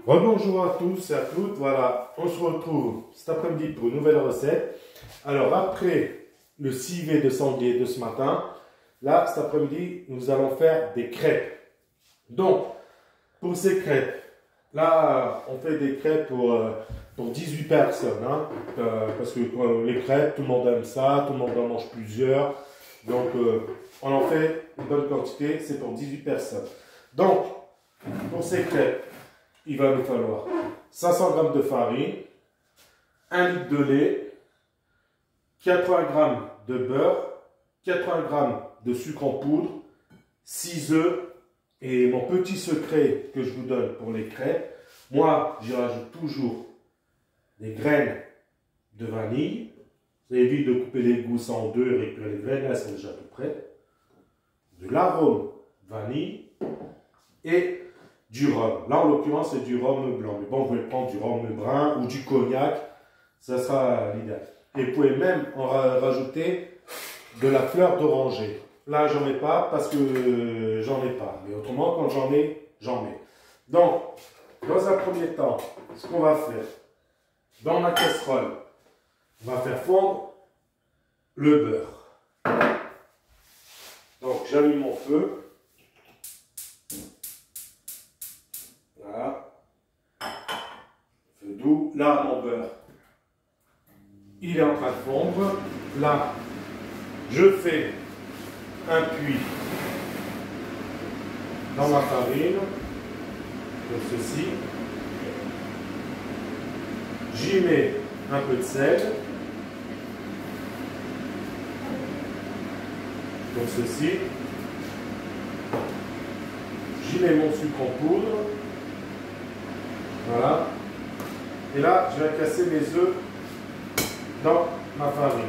Rebonjour à tous et à toutes, voilà, on se retrouve cet après-midi pour une nouvelle recette. Alors après le civet de sanglier de ce matin, là cet après-midi nous allons faire des crêpes. Donc pour ces crêpes, là on fait des crêpes pour 18 personnes, hein, parce que les crêpes, tout le monde aime ça, tout le monde en mange plusieurs. Donc on en fait une bonne quantité, c'est pour 18 personnes. Donc pour ces crêpes, il va nous falloir 500 g de farine, 1 litre de lait, 80 g de beurre, 80 g de sucre en poudre, 6 œufs et mon petit secret que je vous donne pour les crêpes, moi j'y rajoute toujours des graines de vanille. Ça évite de couper les gousses en deux et récupérer les graines, là elles sont déjà tout prêtes. De l'arôme vanille et du rhum. Là, en l'occurrence, c'est du rhum blanc. Mais bon, vous pouvez prendre du rhum brun ou du cognac. Ça sera l'idéal. Et vous pouvez même en rajouter de la fleur d'oranger. Là, j'en ai pas parce que j'en ai pas. Mais autrement, quand j'en ai, j'en mets. Donc, dans un premier temps, ce qu'on va faire, dans ma casserole, on va faire fondre le beurre. Donc, j'allume mon feu. Voilà. Feu doux. Là, mon beurre, il est en train de fondre. Là, je fais un puits dans ma farine, comme ceci. J'y mets un peu de sel, comme ceci. J'y mets mon sucre en poudre. Voilà. Et là, je vais casser mes œufs dans ma farine.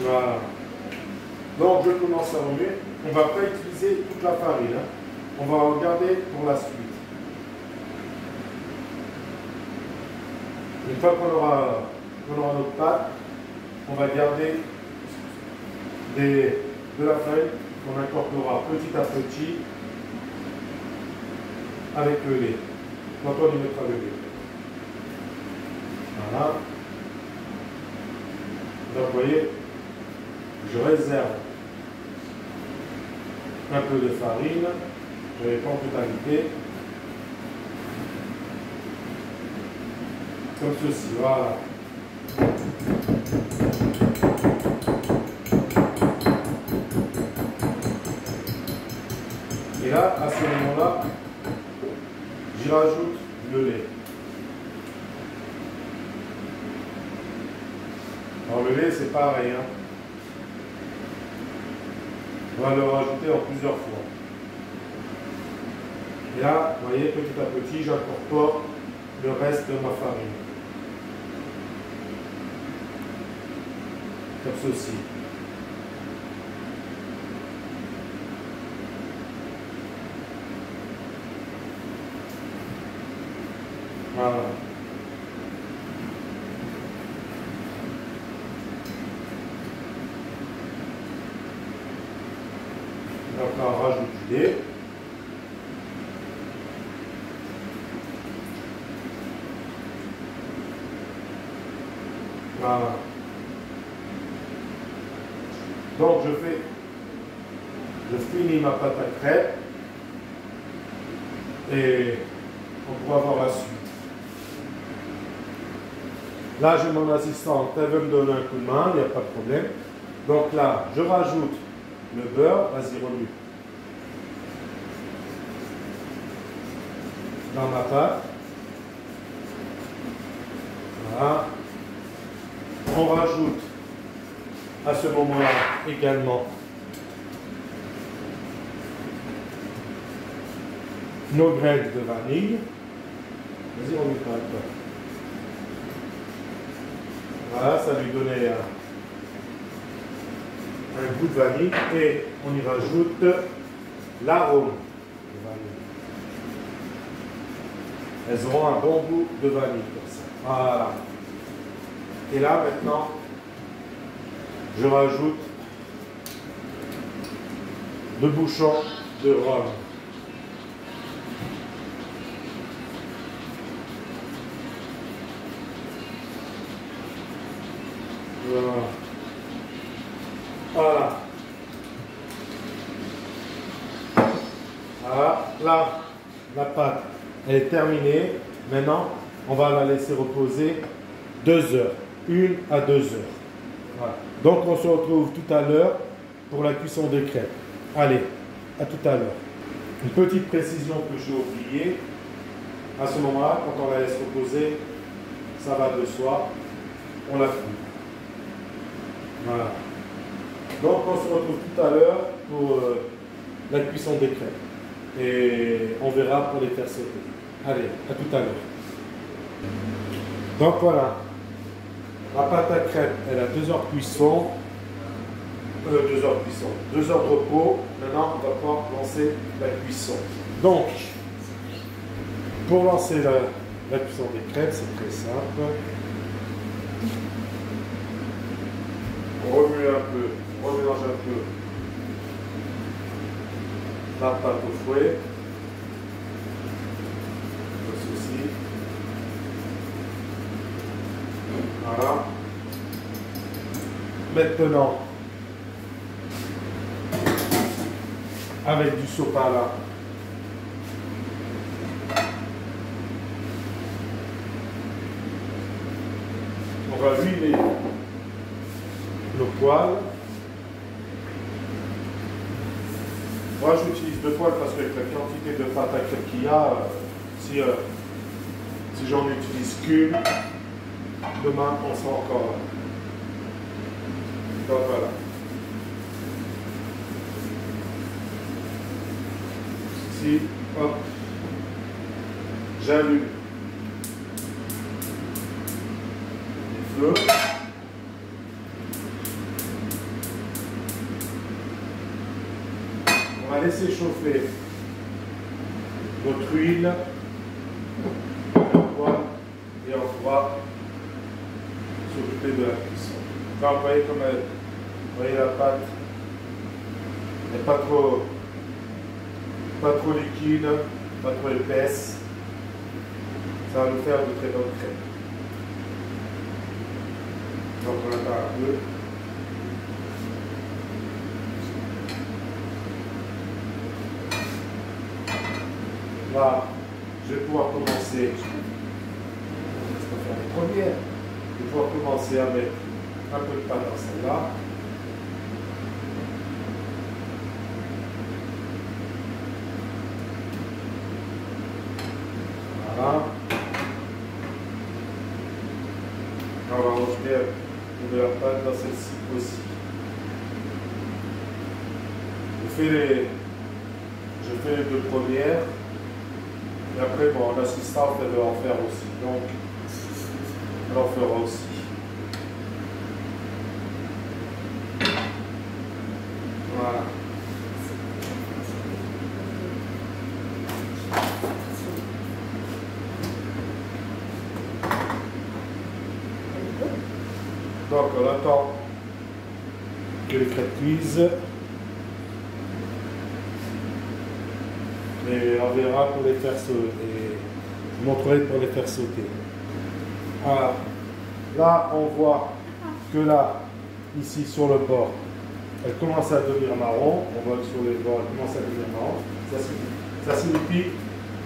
Voilà. Donc je commence à remuer. On ne va pas utiliser toute la farine. Hein. On va en garder pour la suite. Une fois qu'on aura notre pâte, on va garder de la farine qu'on incorporera petit à petit avec le lait. Quand on y mettra le lait. Voilà. Donc vous voyez, je réserve un peu de farine, je ne vais pas en totalité, comme ceci, voilà. Et là, à ce moment-là, j'y rajoute le lait. Alors le lait, c'est pareil, hein. On va le rajouter en plusieurs fois. Et là, vous voyez, petit à petit, j'incorpore le reste de ma farine. Comme ceci. Voilà. Donc là, on rajoute du lait. Voilà. Donc je finis ma pâte à crêpes et on pourra voir la suite. Là, j'ai mon assistante, elle veut me donner un coup de main, il n'y a pas de problème. Donc là, je rajoute le beurre, vas-y remue, dans ma pâte. Voilà. On rajoute à ce moment-là également nos graines de vanille. Vas-y remue pas. Voilà, ça lui donnait un goût de vanille et on y rajoute l'arôme de vanille. Elles auront un bon goût de vanille comme ça. Voilà. Et là maintenant, je rajoute le bouchon de rhum. Voilà. Voilà. Voilà. Là, la pâte, elle est terminée. Maintenant, on va la laisser reposer 2 heures. 1 à 2 heures. Voilà. Donc, on se retrouve tout à l'heure pour la cuisson de crêpes. Allez, à tout à l'heure. Une petite précision que j'ai oubliée. À ce moment-là, quand on la laisse reposer, ça va de soi. On la cuit. Voilà. Donc, on se retrouve tout à l'heure pour la cuisson des crêpes. Et on verra pour les faire sauter. Allez, à tout à l'heure. Donc voilà. La pâte à crêpes, elle a 2 heures de cuisson. 2 heures de cuisson. 2 heures de repos. Maintenant, on va pouvoir lancer la cuisson. Donc, pour lancer la cuisson des crêpes, c'est très simple. On remue un peu, on mélange un peu la pâte au fouet. Ceci. Voilà. Maintenant, avec du sopalin, on va huiler le poêle. Moi j'utilise 2 poêles parce qu'avec la quantité de pâte à crêpes qu'il y a, si j'en utilise qu'une, demain on sera encore là. Donc voilà. Ici, hop, j'allume les feux. On va laisser chauffer notre huile, et on va s'occuper de la cuisson. Là, vous voyez comme elle, vous voyez la pâte, elle n'est pas trop liquide, pas trop épaisse. Ça va nous faire de très bonnes crêpes. Donc on attend un peu. Là, je vais pouvoir commencer. Je vais faire les premières. Je vais pouvoir commencer avec un peu de pâte dans celle-là. Voilà. On va rajouter de la pâte dans celle-ci aussi. Je fais les 2 premières. Et après, bon, l'assistante, elle va en faire aussi. Donc, elle en fera aussi. Voilà. Donc, on attend que les crêpes cuisent. Et on verra pour les faire sauter. Je vous montrerai pour les faire sauter. Voilà. Là, on voit que là, ici sur le bord, elle commence à devenir marron. On voit que sur les bords, elle commence à devenir marron. Ça signifie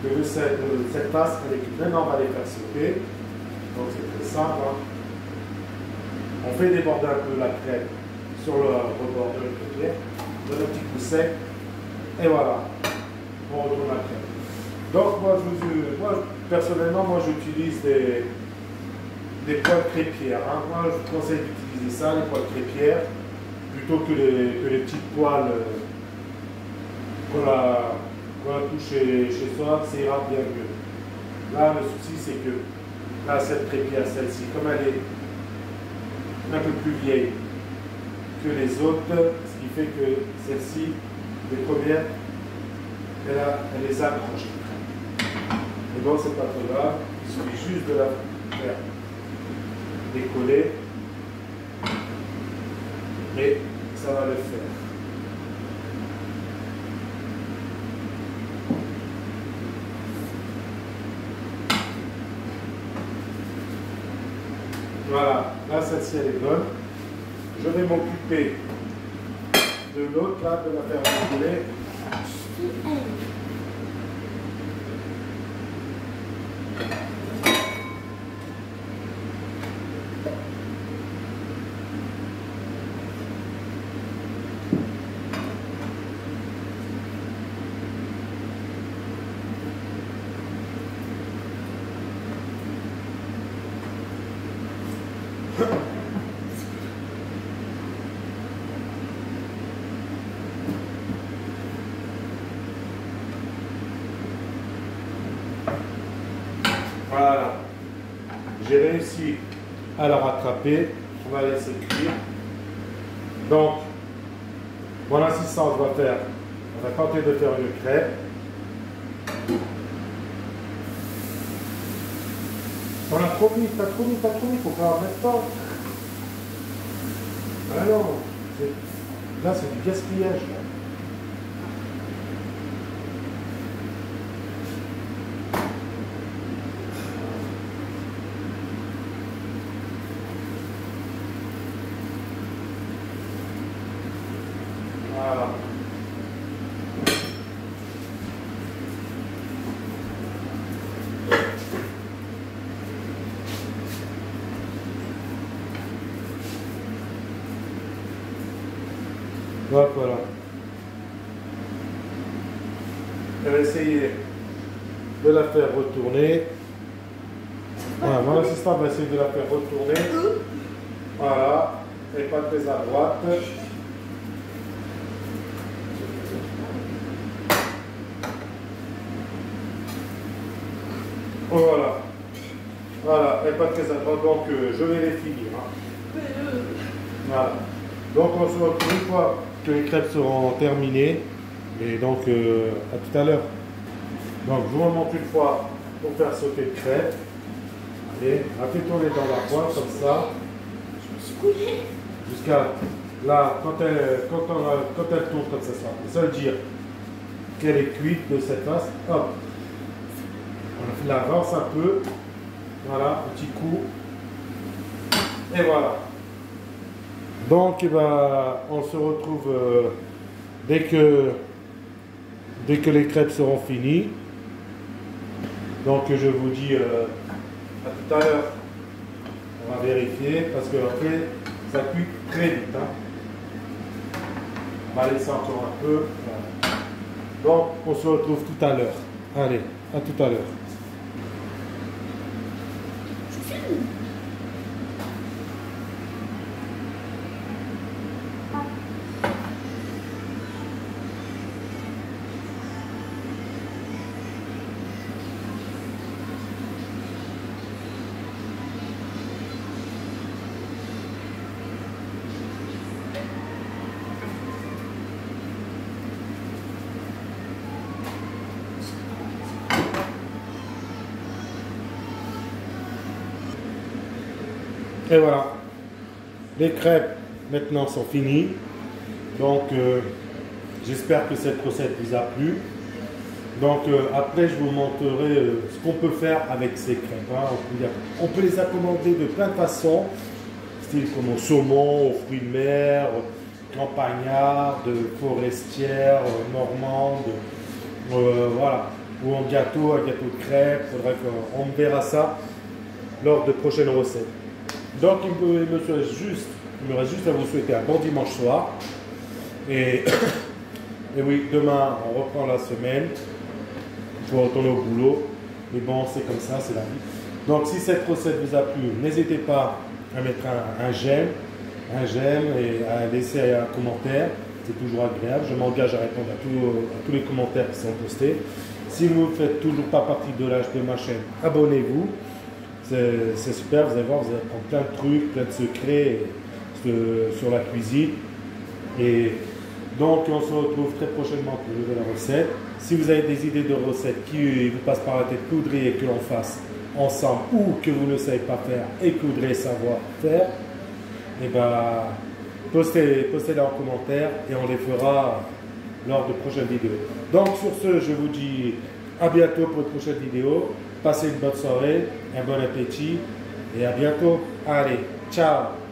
que cette passe, elle est cuite. Maintenant, on va les faire sauter. Donc, c'est très simple. Hein. On fait déborder un peu la crêpe sur le rebord de la crêpière. Donne un petit coup sec. Et voilà. On retourne la crêpe. Donc moi personnellement, j'utilise des poêles crêpières. Hein. Moi, je vous conseille d'utiliser ça, les poêles crêpières, plutôt que les petites poêles qu'on a tout chez soi, ça ira bien mieux. Là, le souci, c'est que là, cette crêpière, celle-ci, comme elle est un peu plus vieille que les autres, ce qui fait que celle-ci, les premières, elle les accroche. Et donc c'est pas trop grave, il suffit juste de la faire décoller et ça va le faire. Voilà, là celle-ci elle est bonne. Je vais m'occuper de l'autre là, de la faire décoller. Voilà, j'ai réussi à la rattraper. On va laisser cuire. Donc, mon assistante va tenter de faire une crêpe. On a trop mis, t'as trop mis, il faut pas en mettre tant. Ah non, là c'est du gaspillage. Là. Voilà. Voilà. Je vais essayer de la faire retourner. Voilà, mon assistant va essayer de la faire retourner. Voilà. Et pas très à droite. Voilà. Voilà, et pas très à droite. Donc je vais les finir. Hein. Voilà. Donc on se retrouve une fois que les crêpes seront terminées. Et donc à tout à l'heure. Donc je vous remonte une fois pour faire sauter le crêpe. Allez, on va fait tourner dans la poêle comme ça. Jusqu'à là, quand elle tourne comme ça, ça veut dire qu'elle est cuite de cette face. Hop. On l'avance un peu. Voilà, un petit coup. Et voilà. Donc, eh ben, on se retrouve dès que les crêpes seront finies. Donc, je vous dis à tout à l'heure. On va vérifier parce que après, ça cuit très vite. Hein. On va laisser encore un peu. Voilà. Donc, on se retrouve tout à l'heure. Allez, à tout à l'heure. Et voilà, les crêpes maintenant sont finies. Donc j'espère que cette recette vous a plu. Donc après je vous montrerai ce qu'on peut faire avec ces crêpes. Hein. On peut les accommoder de plein de façons, style comme au saumon, aux fruits de mer, campagnarde, forestière, normande, voilà, ou en gâteau, un gâteau de crêpes. Bref, on verra ça lors de prochaines recettes. Donc il me reste juste à vous souhaiter un bon dimanche soir. Et oui, demain on reprend la semaine. Il faut retourner au boulot. Mais bon, c'est comme ça, c'est la vie. Donc si cette recette vous a plu, n'hésitez pas à mettre un j'aime et à laisser un commentaire. C'est toujours agréable. Je m'engage à répondre à tous les commentaires qui sont postés. Si vous ne faites toujours pas partie de ma chaîne, abonnez-vous. C'est super, vous allez voir, vous allez apprendre plein de trucs, plein de secrets sur la cuisine. Et donc, on se retrouve très prochainement pour une nouvelle recette. Si vous avez des idées de recettes qui vous passent par la tête, que vous voudriez que l'on fasse ensemble ou que vous ne savez pas faire et que vous voudriez savoir faire, et ben, postez-les en commentaire et on les fera lors de prochaines vidéos. Donc, sur ce, je vous dis à bientôt pour une prochaine vidéo. Passez une bonne soirée, un bon appétit et à bientôt. Allez, ciao!